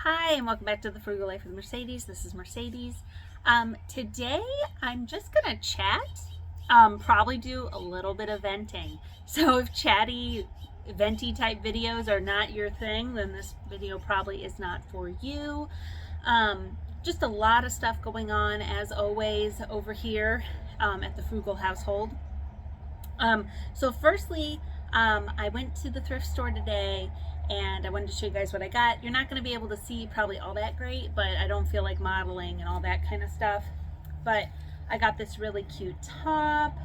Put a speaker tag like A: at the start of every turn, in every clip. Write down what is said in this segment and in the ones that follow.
A: Hi, and welcome back to the Frugal Life with Mercedes. This is Mercedes. Today, I'm just gonna chat, probably do a little bit of venting. So if chatty, venty type videos are not your thing, then this video probably is not for you. Just a lot of stuff going on, as always, over here at the Frugal household. So firstly, I went to the thrift store today and I wanted to show you guys what I got. You're not going to be able to see probably all that great, but I don't feel like modeling and all that kind of stuff. But I got this really cute top,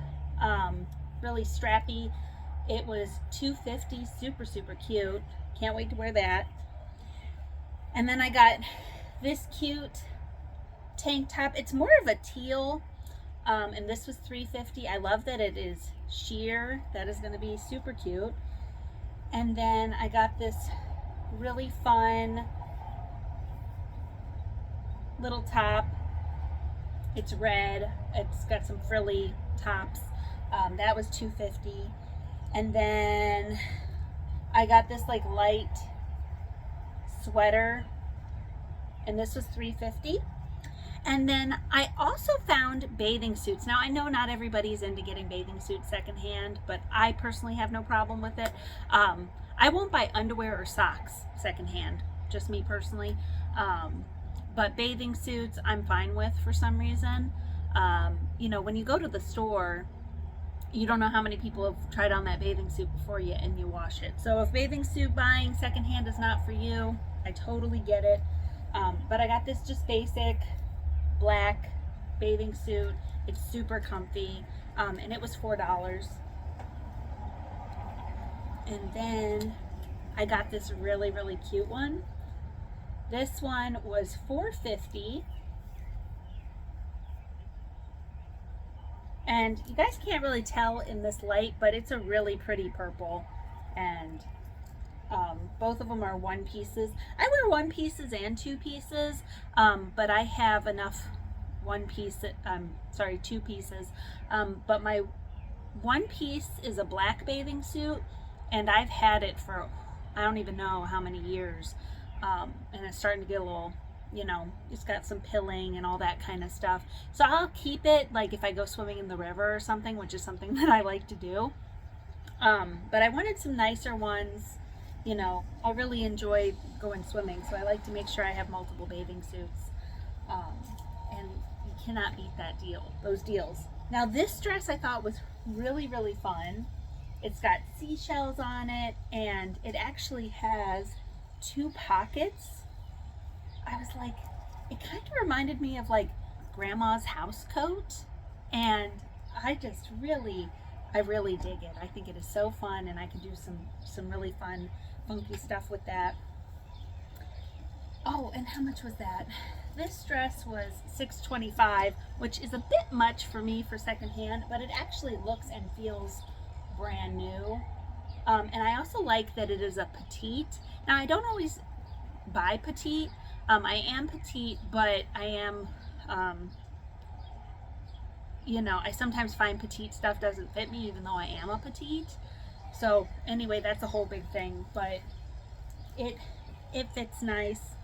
A: really strappy. It was $2.50, super cute. Can't wait to wear that. And then I got this cute tank top. It's more of a teal. And this was $3.50. I love that it is sheer. That is going to be super cute. And then I got this really fun little top. It's red. It's got some frilly tops. That was $2.50. And then I got this like light sweater, and this was $3.50. And then I also found bathing suits. Now I know not everybody's into getting bathing suits secondhand, but I personally have no problem with it. I won't buy underwear or socks secondhand, just me personally. But bathing suits I'm fine with for some reason. When you go to the store, you don't know how many people have tried on that bathing suit before you and you wash it. So if bathing suit buying secondhand is not for you, I totally get it. But I got this just basic black bathing suit. It's super comfy, and it was $4. And then I got this really cute one. This one was $4.50, and you guys can't really tell in this light, but it's a really pretty purple, and both of them are one pieces. I wear one pieces and two pieces, but I have enough two pieces. But my one piece is a black bathing suit, and I've had it for I don't even know how many years. And it's starting to get a little, it's got some pilling and all that kind of stuff. So I'll keep it like if I go swimming in the river or something, which is something that I like to do. But I wanted some nicer ones. I really enjoy going swimming, so I like to make sure I have multiple bathing suits. And you cannot beat those deals. Now this dress I thought was really fun. It's got seashells on it, and it actually has two pockets. I was like, it kind of reminded me of like grandma's house coat, and I really dig it. I think it is so fun, and I can do some really fun funky stuff with that. Oh, and how much was that? This dress was $6.25, which is a bit much for me for secondhand, but it actually looks and feels brand new. And I also like that it is a petite. Now I don't always buy petite. I am petite, but I am I sometimes find petite stuff doesn't fit me even though I am a petite. So anyway, that's a whole big thing, but it fits nice.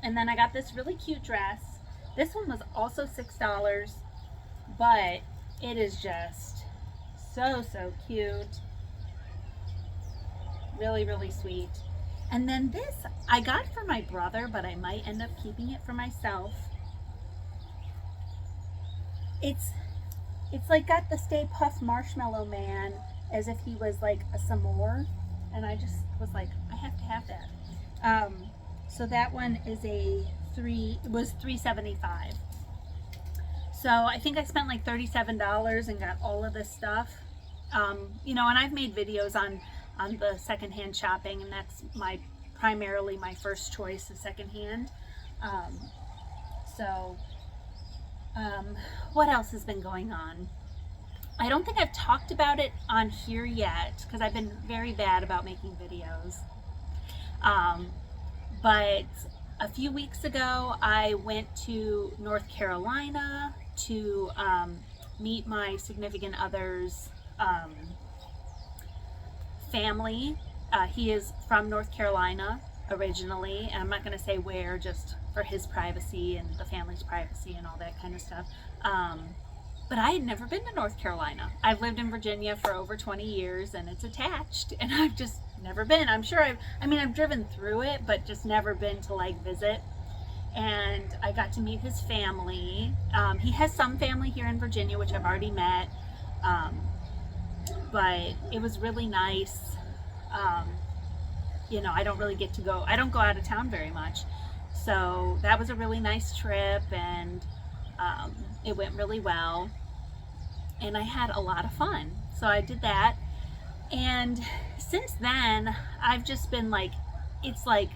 A: And then I got this really cute dress. This one was also $6, but it is just so cute. Really sweet. And then this I got for my brother, but I might end up keeping it for myself. It's like got the Stay Puft Marshmallow Man as if he was like a s'more, and I just was like, I have to have that. So that one is was $3.75. So I think I spent like $37 and got all of this stuff. And I've made videos on the secondhand shopping, and that's primarily my first choice is secondhand. What else has been going on? I don't think I've talked about it on here yet because I've been very bad about making videos. But a few weeks ago, I went to North Carolina to meet my significant other's family. He is from North Carolina, originally. I'm not going to say where, just for his privacy and the family's privacy and all that kind of stuff. But I had never been to North Carolina. I've lived in Virginia for over 20 years and it's attached, and I've just never been. I'm sure I've driven through it, but just never been to like visit. And I got to meet his family. He has some family here in Virginia, which I've already met. But it was really nice. I don't really get to go, I don't go out of town very much. So that was a really nice trip, and it went really well. And I had a lot of fun. So I did that. And since then, I've just been like, it's like,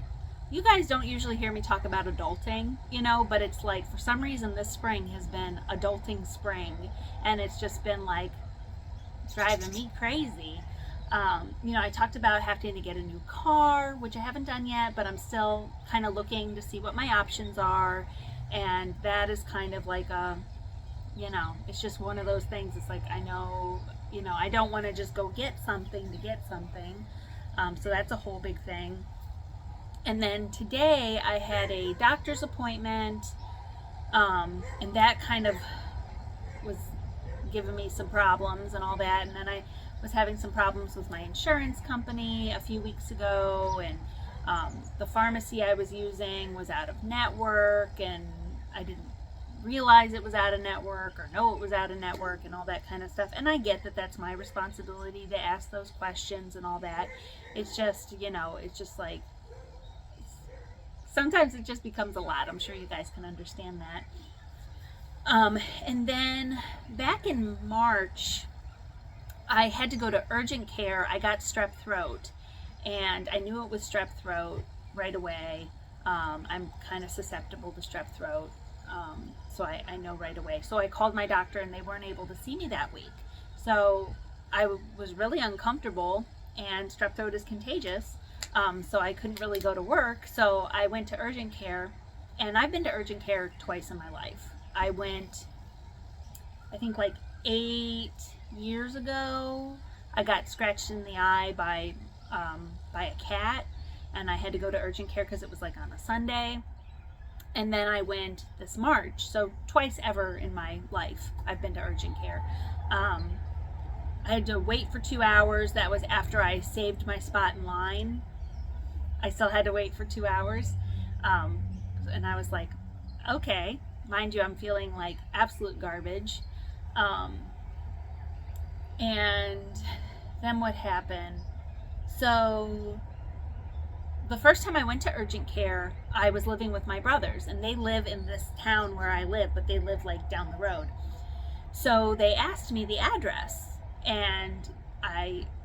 A: you guys don't usually hear me talk about adulting, but it's like, for some reason, this spring has been adulting spring. And it's just been like, driving me crazy. I talked about having to get a new car, which I haven't done yet, but I'm still kind of looking to see what my options are. And that is kind of like it's just one of those things. It's like, I know, I don't want to just go get something to get something. So that's a whole big thing. And then today I had a doctor's appointment, and that kind of was giving me some problems and all that. And then I was having some problems with my insurance company a few weeks ago, and the pharmacy I was using was out of network, and I didn't realize it was out of network or know it was out of network and all that kind of stuff. And I get that that's my responsibility to ask those questions and all that. It's just, it's just like, sometimes it just becomes a lot. I'm sure you guys can understand that. And then back in March, I had to go to urgent care. I got strep throat, and I knew it was strep throat right away. I'm kind of susceptible to strep throat, so I know right away. So I called my doctor, and they weren't able to see me that week. So I was really uncomfortable, and strep throat is contagious, so I couldn't really go to work. So I went to urgent care, and I've been to urgent care twice in my life. I went, I think like 8 years ago. I got scratched in the eye by a cat, and I had to go to urgent care because it was like on a Sunday. And then I went this March. So twice ever in my life I've been to urgent care. I had to wait for 2 hours. That was after I saved my spot in line. I still had to wait for 2 hours. And I was like, okay. Mind you, I'm feeling like absolute garbage. And then what happened? So the first time I went to urgent care, I was living with my brothers, and they live in this town where I live, but they live like down the road. So they asked me the address, and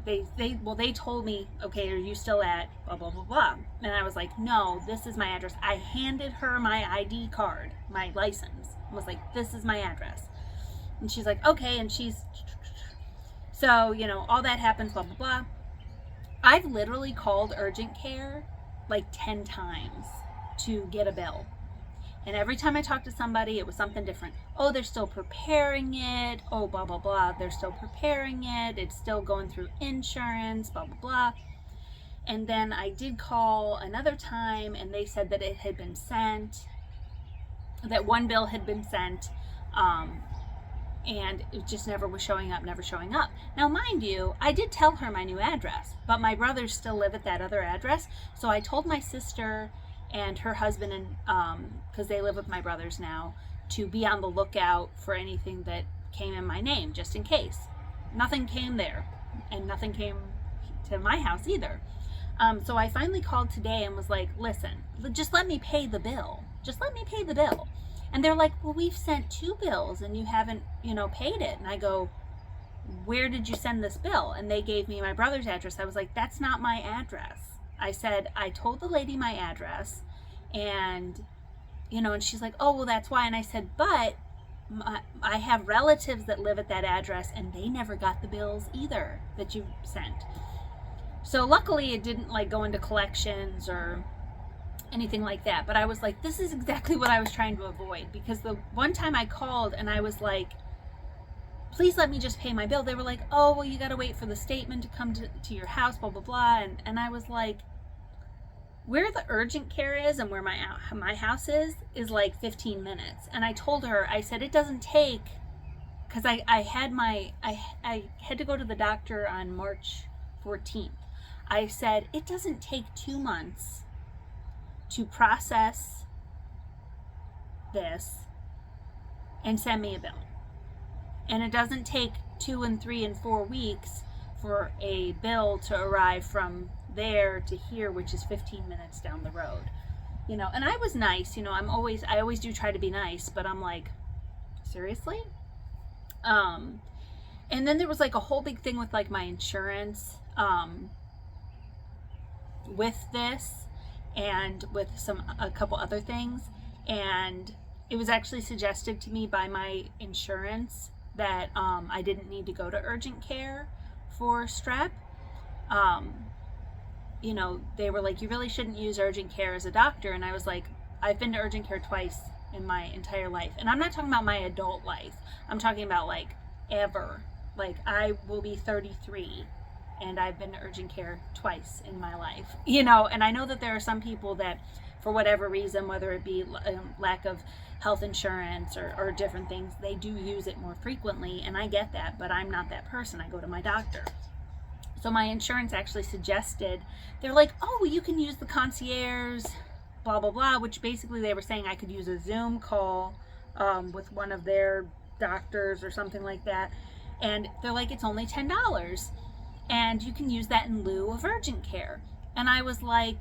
A: they told me, okay, are you still at blah, blah, blah, blah. And I was like, no, this is my address. I handed her my ID card, my license, and was like, this is my address. And she's like, okay. And so, all that happens, blah, blah, blah. I've literally called urgent care like 10 times to get a bill. And every time I talked to somebody, it was something different. Oh, they're still preparing it. Oh, blah, blah, blah. They're still preparing it. It's still going through insurance, blah, blah, blah. And then I did call another time, and they said that it had been sent, that one bill had been sent, and it just never was showing up. Now, mind you, I did tell her my new address, but my brothers still live at that other address. So I told my sister and her husband, and because they live with my brothers now, to be on the lookout for anything that came in my name, just in case. Nothing came there, and nothing came to my house either. So I finally called today and was like, listen, just let me pay the bill. And they're like, well, we've sent 2 bills and you haven't, paid it. And I go, where did you send this bill? And they gave me my brother's address. I was like, that's not my address. I said, I told the lady my address, and, and she's like, oh, well, that's why. And I said, but I have relatives that live at that address, and they never got the bills either that you sent. So luckily it didn't go into collections or anything like that. But I was like, this is exactly what I was trying to avoid, because the one time I called and I was like, please let me just pay my bill. They were like, oh, well, you got to wait for the statement to come to your house, blah, blah, blah. And I was like, where the urgent care is and where my house is like 15 minutes. And I told her, I said, it doesn't take, because I had to go to the doctor on March 14th. I said, it doesn't take 2 months to process this and send me a bill. And it doesn't take 2 and 3 and 4 weeks for a bill to arrive from there to here, which is 15 minutes down the road. You know, and I was nice, you know, I always do try to be nice, but I'm like, seriously? And then there was like a whole big thing with like my insurance, with this and with a couple other things. And it was actually suggested to me by my insurance that I didn't need to go to urgent care for strep. You know, they were like, you really shouldn't use urgent care as a doctor. And I was like, I've been to urgent care twice in my entire life. And I'm not talking about my adult life. I'm talking about like ever. Like, I will be 33 and I've been to urgent care twice in my life. You know, and I know that there are some people that, for whatever reason, whether it be lack of health insurance or different things, they do use it more frequently. And I get that, but I'm not that person. I go to my doctor. So my insurance actually suggested, they're like, oh, well, you can use the concierge, blah, blah, blah, which basically they were saying I could use a Zoom call with one of their doctors or something like that. And they're like, it's only $10. And you can use that in lieu of urgent care. And I was like,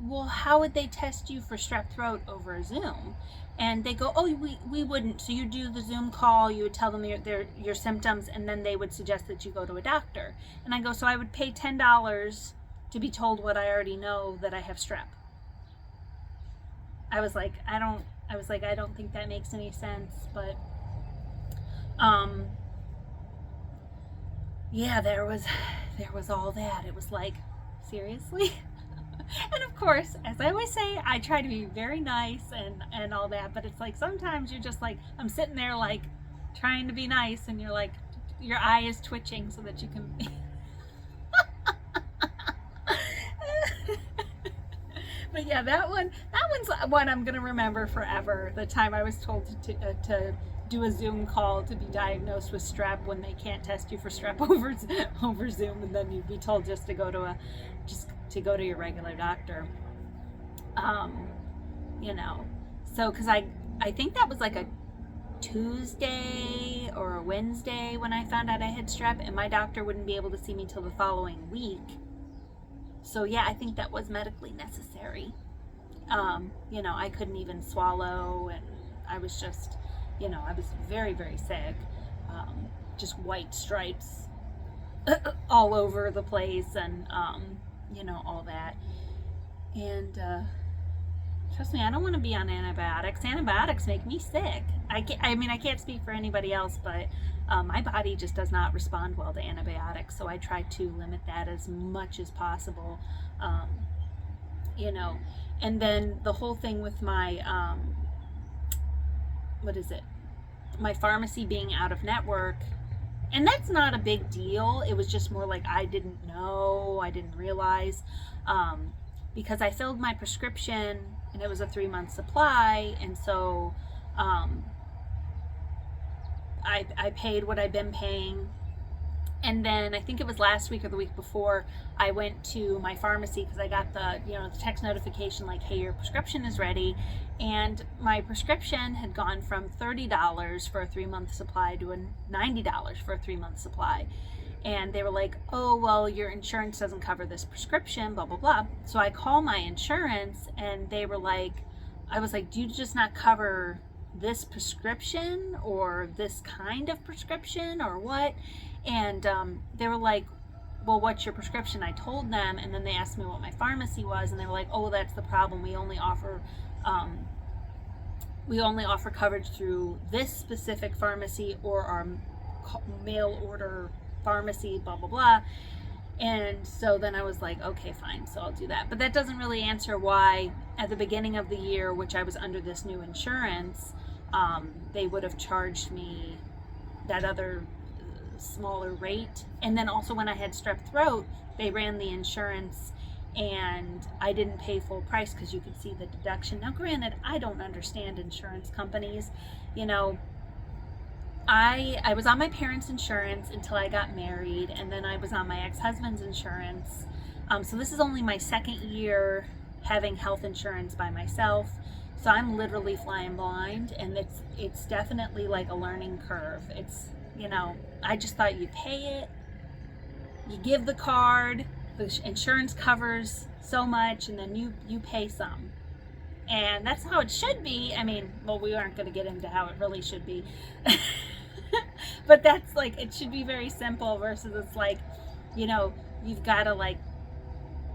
A: well, how would they test you for strep throat over Zoom? And they go, oh, we wouldn't. So you do the Zoom call, you would tell them your symptoms, and then they would suggest that you go to a doctor. And I go, so I would pay $10 to be told what I already know, that I have strep. I was like, I don't think that makes any sense. But yeah, there was all that. It was like, seriously? And of course, as I always say, I try to be very nice and all that, but it's like sometimes you're just like, I'm sitting there like trying to be nice, and you're like, your eye is twitching so that you can be. But yeah, that one's one I'm gonna remember forever. The time I was told to do a Zoom call to be diagnosed with strep when they can't test you for strep over Zoom, and then you'd be told just to go to your regular doctor. You know, so because I think that was like a Tuesday or a Wednesday when I found out I had strep, and my doctor wouldn't be able to see me till the following week. So yeah, I think that was medically necessary. You know, I couldn't even swallow, and I was just, you know, I was very, very sick. Just white stripes all over the place, and you know, all that. And trust me, I don't want to be on antibiotics. Antibiotics make me sick. I can't speak for anybody else, but my body just does not respond well to antibiotics, so I try to limit that as much as possible. You know, and then the whole thing with my my pharmacy being out of network, and that's not a big deal. It was just more like I didn't realize, because I filled my prescription and it was a 3-month supply, and so I paid what I've been paying. And then I think it was last week or the week before, I went to my pharmacy because I got the text notification like, hey, your prescription is ready. And my prescription had gone from $30 for a 3-month supply to $90 for a 3-month supply. And they were like, oh, well, your insurance doesn't cover this prescription, blah, blah, blah. So I call my insurance, and they were like, I was like, do you just not cover this prescription or this kind of prescription or what? And they were like, well, what's your prescription? I told them, and then they asked me what my pharmacy was, and they were like, oh, that's the problem. We only offer coverage through this specific pharmacy or our mail order pharmacy, blah, blah, blah. And so then I was like, okay, fine, so I'll do that. But that doesn't really answer why at the beginning of the year, which I was under this new insurance, they would have charged me that other smaller rate. And then also when I had strep throat, they ran the insurance and I didn't pay full price because you could see the deduction. Now, granted, I don't understand insurance companies. You know, I was on my parents' insurance until I got married, and then I was on my ex-husband's insurance. So this is only my second year having health insurance by myself. So I'm literally flying blind, and it's definitely like a learning curve. It's, you know, I just thought you pay it, you give the card, the insurance covers so much, and then you pay some. And that's how it should be. I mean, well, we aren't going to get into how it really should be. But that's like, it should be very simple versus it's like, you know, you've got to like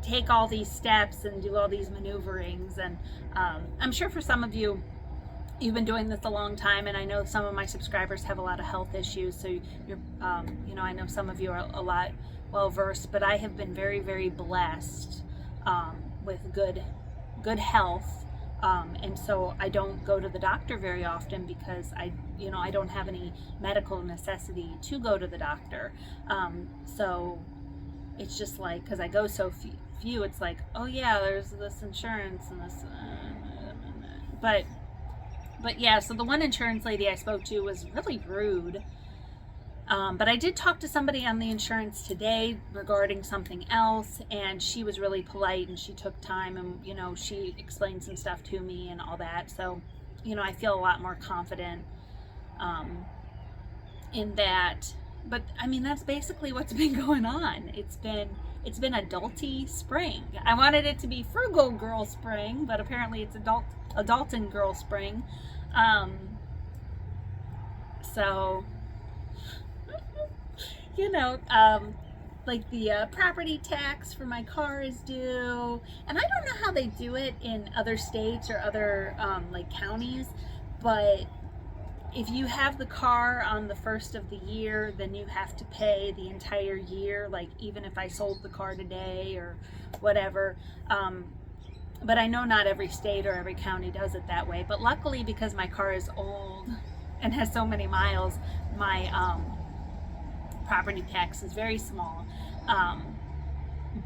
A: take all these steps and do all these maneuverings. And I'm sure for some of you, you've been doing this a long time, and I know some of my subscribers have a lot of health issues. So you're, you know, I know some of you are a lot well versed, but I have been very, very blessed with good health. And so I don't go to the doctor very often because I don't have any medical necessity to go to the doctor. So it's just like, because I go so few, it's like, oh yeah, there's this insurance and this, but yeah, so the one insurance lady I spoke to was really rude. But I did talk to somebody on the insurance today regarding something else, and she was really polite, and she took time, and, you know, she explained some stuff to me and all that. So, you know, I feel a lot more confident in that. But I mean, that's basically what's been going on. It's been adulty spring. I wanted it to be frugal girl spring, but apparently it's adulting girl spring. So, you know, like the property tax for my car is due, and I don't know how they do it in other states or other like counties, but if you have the car on the first of the year, then you have to pay the entire year, like even if I sold the car today or whatever. But I know not every state or every county does it that way. But luckily, because my car is old and has so many miles, my property tax is very small.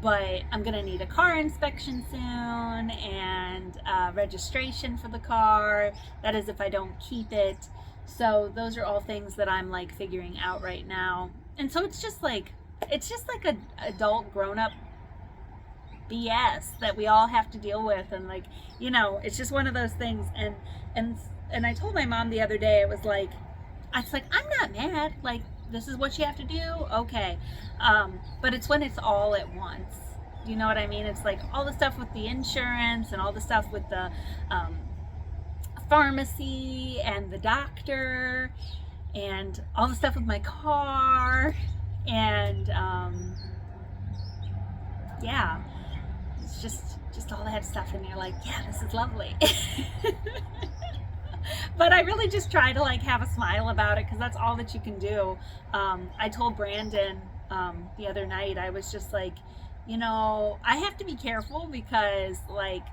A: But I'm gonna need a car inspection soon, and registration for the car. That is if I don't keep it. So those are all things that I'm like figuring out right now. And so it's just like a adult grown-up BS that we all have to deal with. And like, you know, it's just one of those things. And I told my mom the other day, I was like, I'm not mad. Like, this is what you have to do. Okay. But it's when it's all at once. Do you know what I mean? It's like all the stuff with the insurance and all the stuff with the pharmacy and the doctor and all the stuff with my car. And yeah, it's just all that stuff. And you're like, yeah, this is lovely. But I really just try to like have a smile about it, because that's all that you can do. I told Brandon the other night, I was just like, you know, I have to be careful because like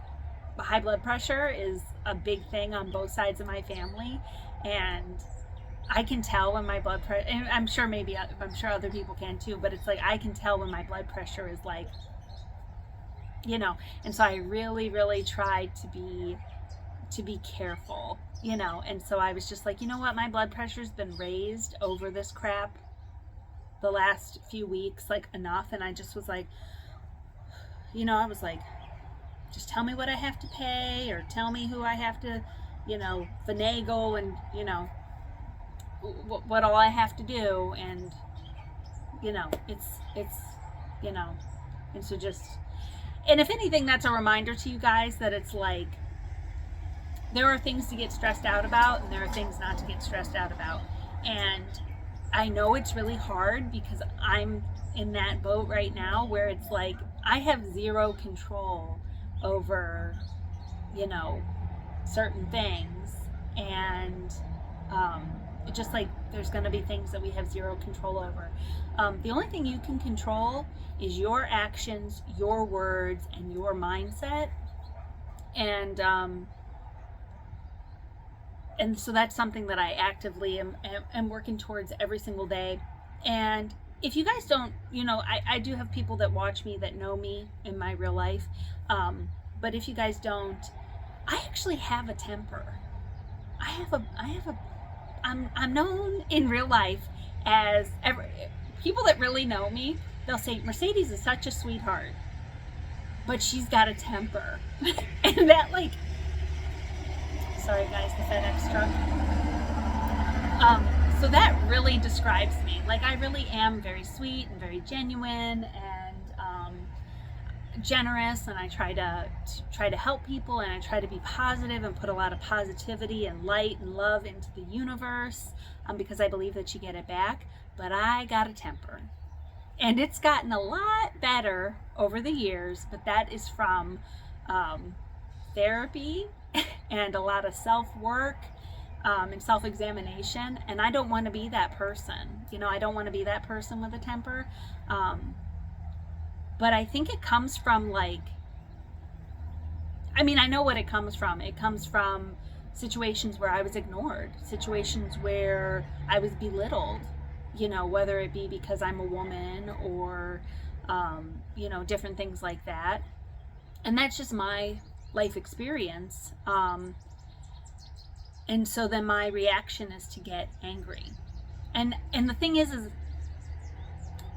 A: high blood pressure is a big thing on both sides of my family, and I can tell when my blood pressure, and I'm sure other people can too, but it's like I can tell when my blood pressure is like, you know, and so I really, really try to be careful, you know. And so I was just like, you know what, my blood pressure's been raised over this crap the last few weeks, like enough. And I just was like, you know, I was like, just tell me what I have to pay, or tell me who I have to, you know, finagle, and, you know, what all I have to do. And, you know, it's, you know, and so just, and if anything, that's a reminder to you guys that it's like, there are things to get stressed out about, and there are things not to get stressed out about. And I know it's really hard because I'm in that boat right now where it's like I have zero control over, you know, certain things. And it's just like there's going to be things that we have zero control over. The only thing you can control is your actions, your words, and your mindset. And so that's something that I actively am working towards every single day. And if you guys don't, I do have people that watch me that know me in my real life. But if you guys don't, I actually have a temper. I'm known in real life as people that really know me, they'll say, Mercedes is such a sweetheart, but she's got a temper. And that, like, sorry guys, the FedEx truck. So that really describes me. Like, I really am very sweet and very genuine and generous, and I try to help people, and I try to be positive and put a lot of positivity and light and love into the universe, because I believe that you get it back. But I got a temper, and it's gotten a lot better over the years, but that is from therapy and a lot of self-work and self-examination. And I don't want to be that person. I don't want to be that person with a temper. But I think it comes from, I know what it comes from. It comes from situations where I was ignored, situations where I was belittled, whether it be because I'm a woman or, different things like that. And that's just my life experience. And so then my reaction is to get angry. And the thing is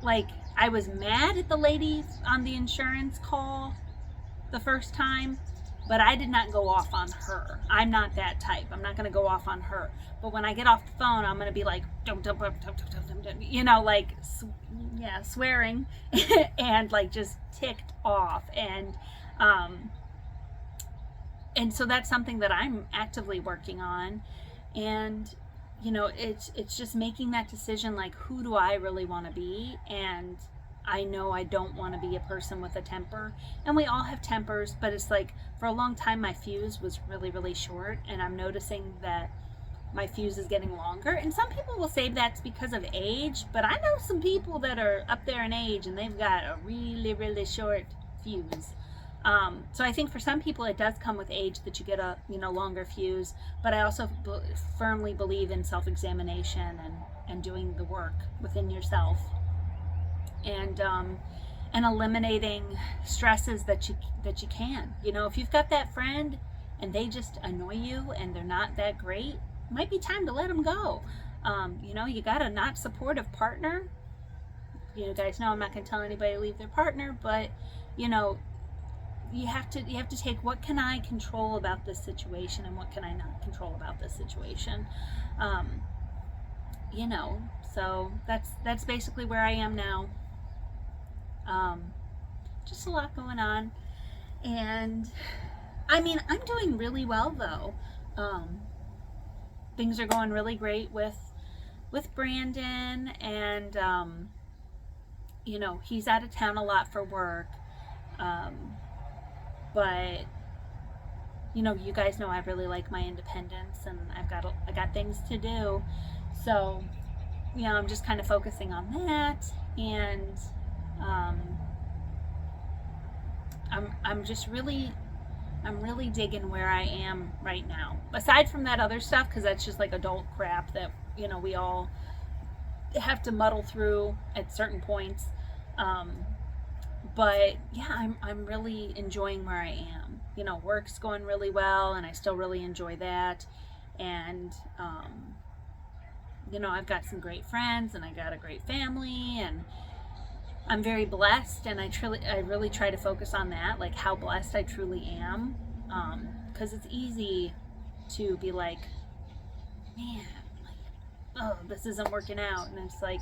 A: like, I was mad at the lady on the insurance call the first time, but I did not go off on her. I'm not that type. I'm not going to go off on her. But when I get off the phone, I'm going to be like, swearing and like just ticked off. And so that's something that I'm actively working on. And it's just making that decision, like, who do I really want to be? And I know I don't want to be a person with a temper. And we all have tempers, but it's like, for a long time my fuse was really, really short, and I'm noticing that my fuse is getting longer. And some people will say that's because of age, but I know some people that are up there in age and they've got a really, really short fuse. So I think for some people it does come with age, that you get a longer fuse, but I also firmly believe in self-examination and doing the work within yourself, and eliminating stresses that you can. If you've got that friend and they just annoy you and they're not that great, it might be time to let them go. You got a not supportive partner. You guys know I'm not going to tell anybody to leave their partner, but you have to take, what can I control about this situation and what can I not control about this situation. So that's basically where I am now. Just a lot going on, and I'm doing really well though. Things are going really great with Brandon, and he's out of town a lot for work. But you guys know I really like my independence, and I got things to do. So, I'm just kind of focusing on that, and I'm really digging where I am right now. Aside from that other stuff, because that's just like adult crap that we all have to muddle through at certain points. But yeah, I'm really enjoying where I am. Work's going really well, and I still really enjoy that. And I've got some great friends, and I got a great family, and I'm very blessed. And I really try to focus on that, like how blessed I truly am. Because it's easy to be like, man, oh, this isn't working out, and it's like,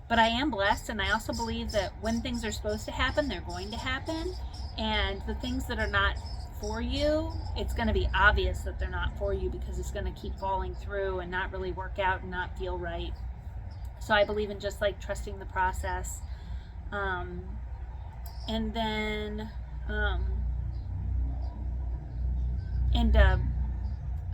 A: but I am blessed, and I also believe that when things are supposed to happen, they're going to happen. And the things that are not for you, it's going to be obvious that they're not for you, because it's going to keep falling through and not really work out and not feel right. So I believe in just like trusting the process. And then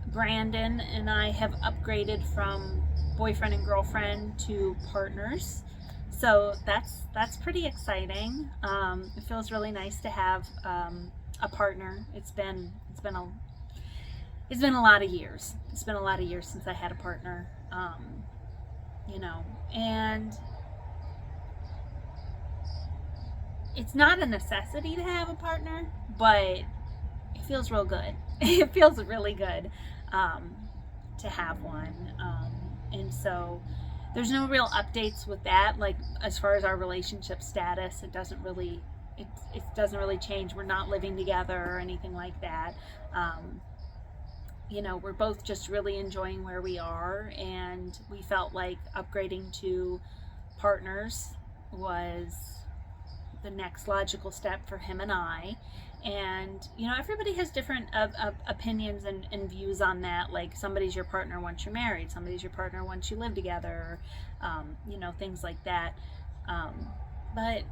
A: Brandon and I have upgraded from boyfriend and girlfriend to partners, so that's pretty exciting. It feels really nice to have a partner. It's been a lot of years. It's been a lot of years since I had a partner, and it's not a necessity to have a partner, but it feels real good. It feels really good to have one. And so there's no real updates with that. Like as far as our relationship status, it doesn't really change. We're not living together or anything like that. You know, we're both just really enjoying where we are, and we felt like upgrading to partners was the next logical step for him and I. And you know, everybody has different opinions and views on that. Like somebody's your partner once you're married, somebody's your partner once you live together, you know, things like that. But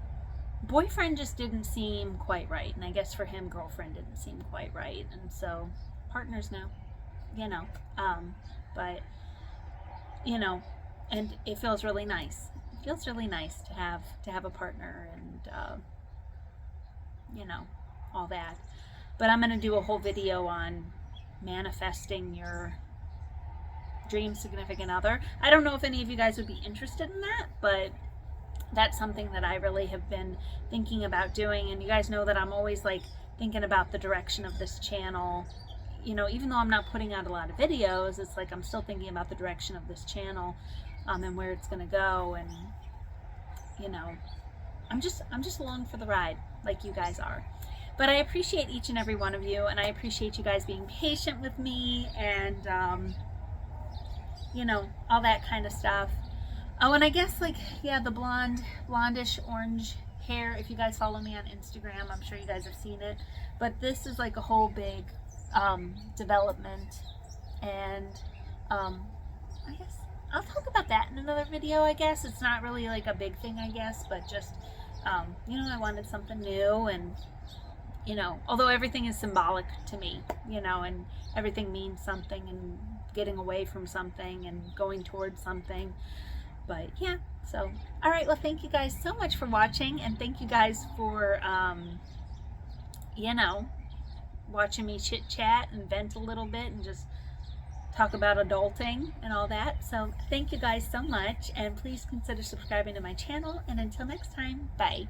A: boyfriend just didn't seem quite right, and I guess for him girlfriend didn't seem quite right, and so partners now, you know. But you know, and it feels really nice. It feels really nice to have a partner, and you know, all that. But I'm going to do a whole video on manifesting your dream significant other. I don't know if any of you guys would be interested in that, but that's something that I really have been thinking about doing. And you guys know that I'm always like thinking about the direction of this channel. You know, even though I'm not putting out a lot of videos, it's like I'm still thinking about the direction of this channel, and where it's going to go. And you know, I'm just along for the ride, like you guys are. But I appreciate each and every one of you, and I appreciate you guys being patient with me, and you know, all that kind of stuff. Oh, and I guess, like, yeah, the blondish orange hair, if you guys follow me on Instagram, I'm sure you guys have seen it. But this is like a whole big development, and I guess I'll talk about that in another video. I guess it's not really like a big thing, I guess, but just you know, I wanted something new. And you know, although everything is symbolic to me, you know, and everything means something, and getting away from something and going towards something. But yeah, so all right, well, thank you guys so much for watching, and thank you guys for you know, watching me chit chat and vent a little bit and just talk about adulting and all that. So thank you guys so much, and please consider subscribing to my channel, and until next time, bye.